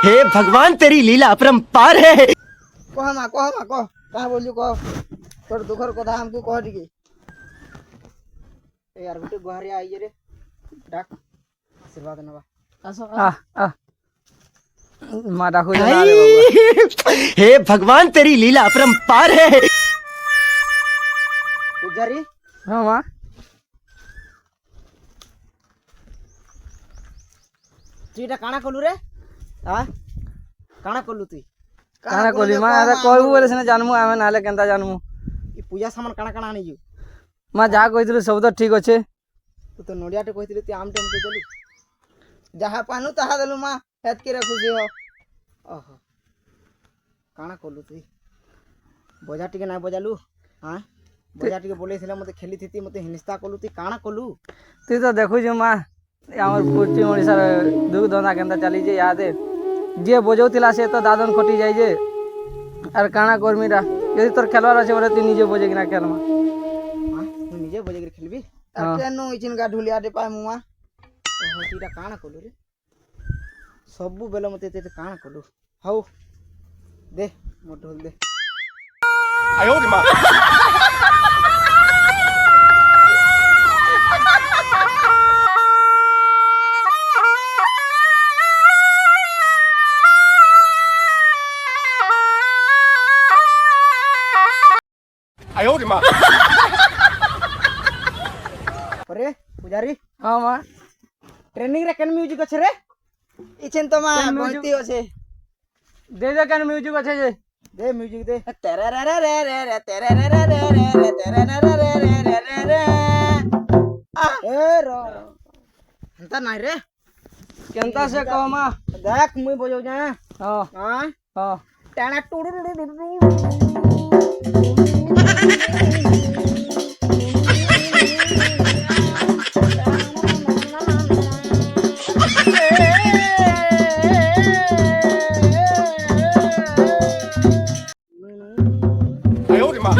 हे भगवान तेरी लीला अपरंपार है। कह माँ कह कहाँ बोलू कह तोर दुखर कथा हमको कह दी यार गोटे गुहारिया आई रे डाक आशीर्वाद नवा माँ डाकू हे भगवान तेरी लीला अपरंपार है। पूजारी हाँ माँ तू इटा काना कलु रे हाँ काना कलु तू काना कोली मां अरे कहबू बोले सिना जानमु आमे नाले केनता जानमु ई पूजा सामान काना काना आनी जो मां जा कहितलु सब तो ठीक अछि तू तो नडियाटे कहितलु ती आम टेम के देलु जहा पानु तहा देलु मां हेत के खुशी हो ओहो काना कलु तू बजा टिके ना बजालु हां बजा टिके बोले थिला मते खेली थिती मते हिनिस्ता कलु ती काना कलु तू तो देखु जे मां हमर पुटी ओडिसा दुख धंधा केनता चली जे याद है जे बजौतिला से तो दादन खटी जाय जे आर काना करमीरा यदि तोर खेलवार আছে बोले तू निजे बजे किना खेलमा हां तू निजे बजे के खेलबी केनो इचिन गा ढुलिया दे पाय मुआ ओहो तीटा काना कलु रे सबु बेले मते ते काना कलु हौ दे मो ढोल दे आयो रे मां आयो रे मां अरे पुजारी हां मां ट्रेनिंग रे केन म्यूजिक अछि रे इछन तो मां बोलती अछि दे दे केन म्यूजिक अछि जे दे म्यूजिक दे तेरे रे रे रे रे रे तेरे रे रे रे रे रे तेरे रे रे रे रे रे रे रे ए रो हंता नाही रे केनता से कह मां देख मुई बजौ जा हां हां हां टाणा टुडु आयो रे मां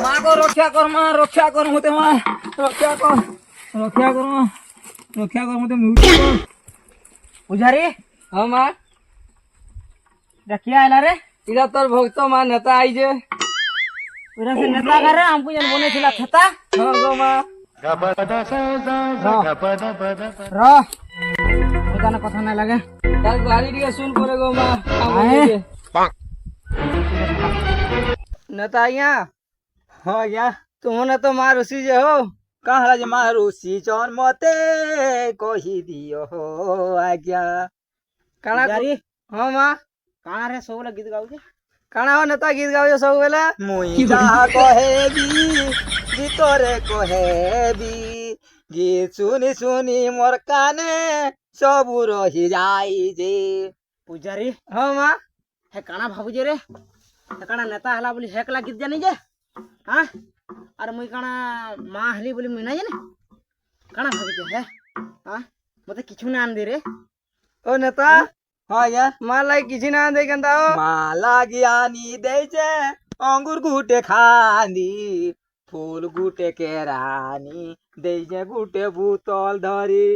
मां को रक्षा कर मते मां रक्षा कर मते म्यूजिक पुजारी हां मां देखिया आला रे इरा तोर भक्त मां नेता आई जे पूरा से नेता करे हमको जन बोले थिला थता हां गो मां रो ओदाना कथा ना लगे तार गाड़ी दिए सुन करे गो मां नेता आइया हां या तुमने तो मां ऋषि जे हो का हला जे मां ऋषि चौन मते कहि दियो हो आज्ञा काना पुजारी हां मां काना रे सब गीत गाउ जे काना हो नेता गीत गावे सब बेला मुई जहा कहेबी गीतरे कहेबी गीत सुनी सुनी मोर काने सब रही जाई जे पुजारी हां मां हे काना भाबू जे रे हे काना नेता हला बोली हेकला गीत जानी जे हां अरे मुई काना मां हली बोली मुई ना जाने काना भाबू जे हे हां मते किछु ना आन दे रे ओ नेता हां या मां लाई किछि ना दे केनता हो माला ज्ञानी दे जे अंगूर गुटे खानी फूल गुटे केरानी दे जे गुटे बोतल धरी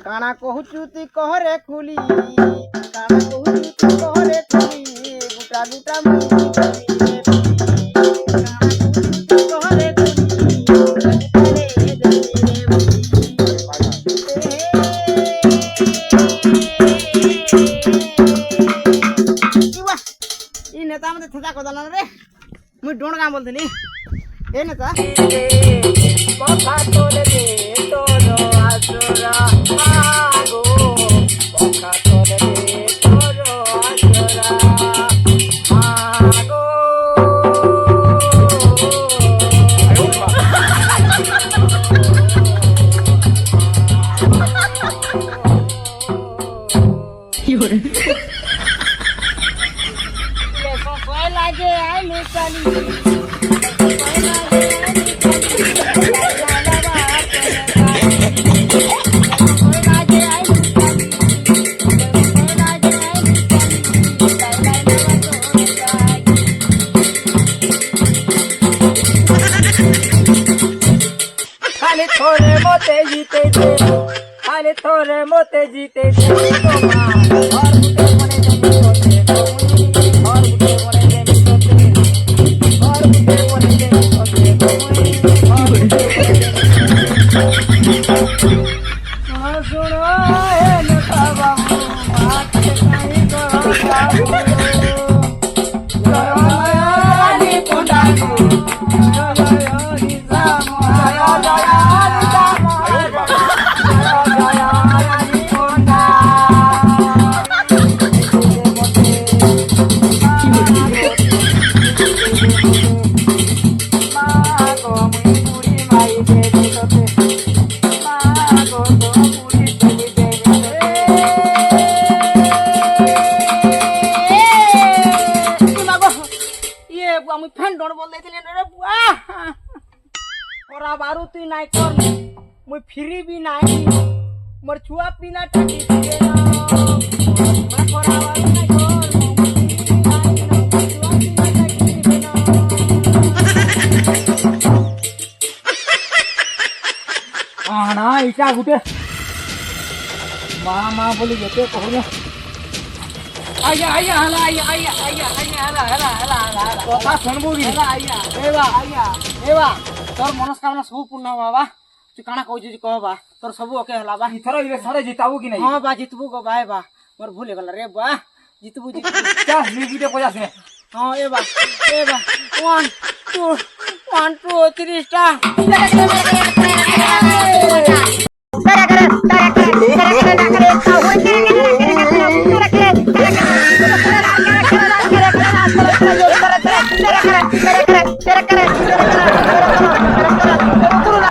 काना कहूचु ती कहरे खुली काना कहूचु ती कहरे खुली गुटा गुटा मुई कहरे खुली गुटा गुटा रे ନେତା ମତେ ଥେତା କରିଦେଲା ରେ ମୁଇଁ ଡୋଣ ଗାଁ ବୋଲଥିଲି ଏ ନେତା କଥା ତୋରେ ରେ ତୋର ଆସରା ମାଗୋ କଥା ତୋରେ ରେ ତୋର ଆସରା ମାଗୋ खाली थोड़े मोते जीते थे खाली थोड़े मोते जीते थे और बुटे बने जमी होते और बुटे बने जमी होते और बुटे बने जमी होते सुनो हे नेता बाबू बात कहीं करो बाबू रानी कोंडानी আমি ফ্যান ডর বল দেইছিলেন রে বুয়া ওরা বারু তুই নাই কর মুই ফ্রি বি নাই মোর ছুয়া পিলা ঠাকি দিবে না ওরা বারু নাই কর আনা ইটা গুটে মা বলি যেতে কহলে आया आया हला आया आया आया आया हला हला हला हला কথা শুনবো কি হলা আয়া এবা তোর মনস্কামনা সব পূর্ণ বাবা তুই কানা কইছিস কহ বা তোর সব ওকে হলা বা ইথর ইলেকশনে জিতাবো কি নাই हां बा জিতবো গো ভাই বা মোর ভুল গলা রে বা জিতবো চল মিউজিকে কইয়া শুনে हां এবা 1 2 1 2 3 স্টার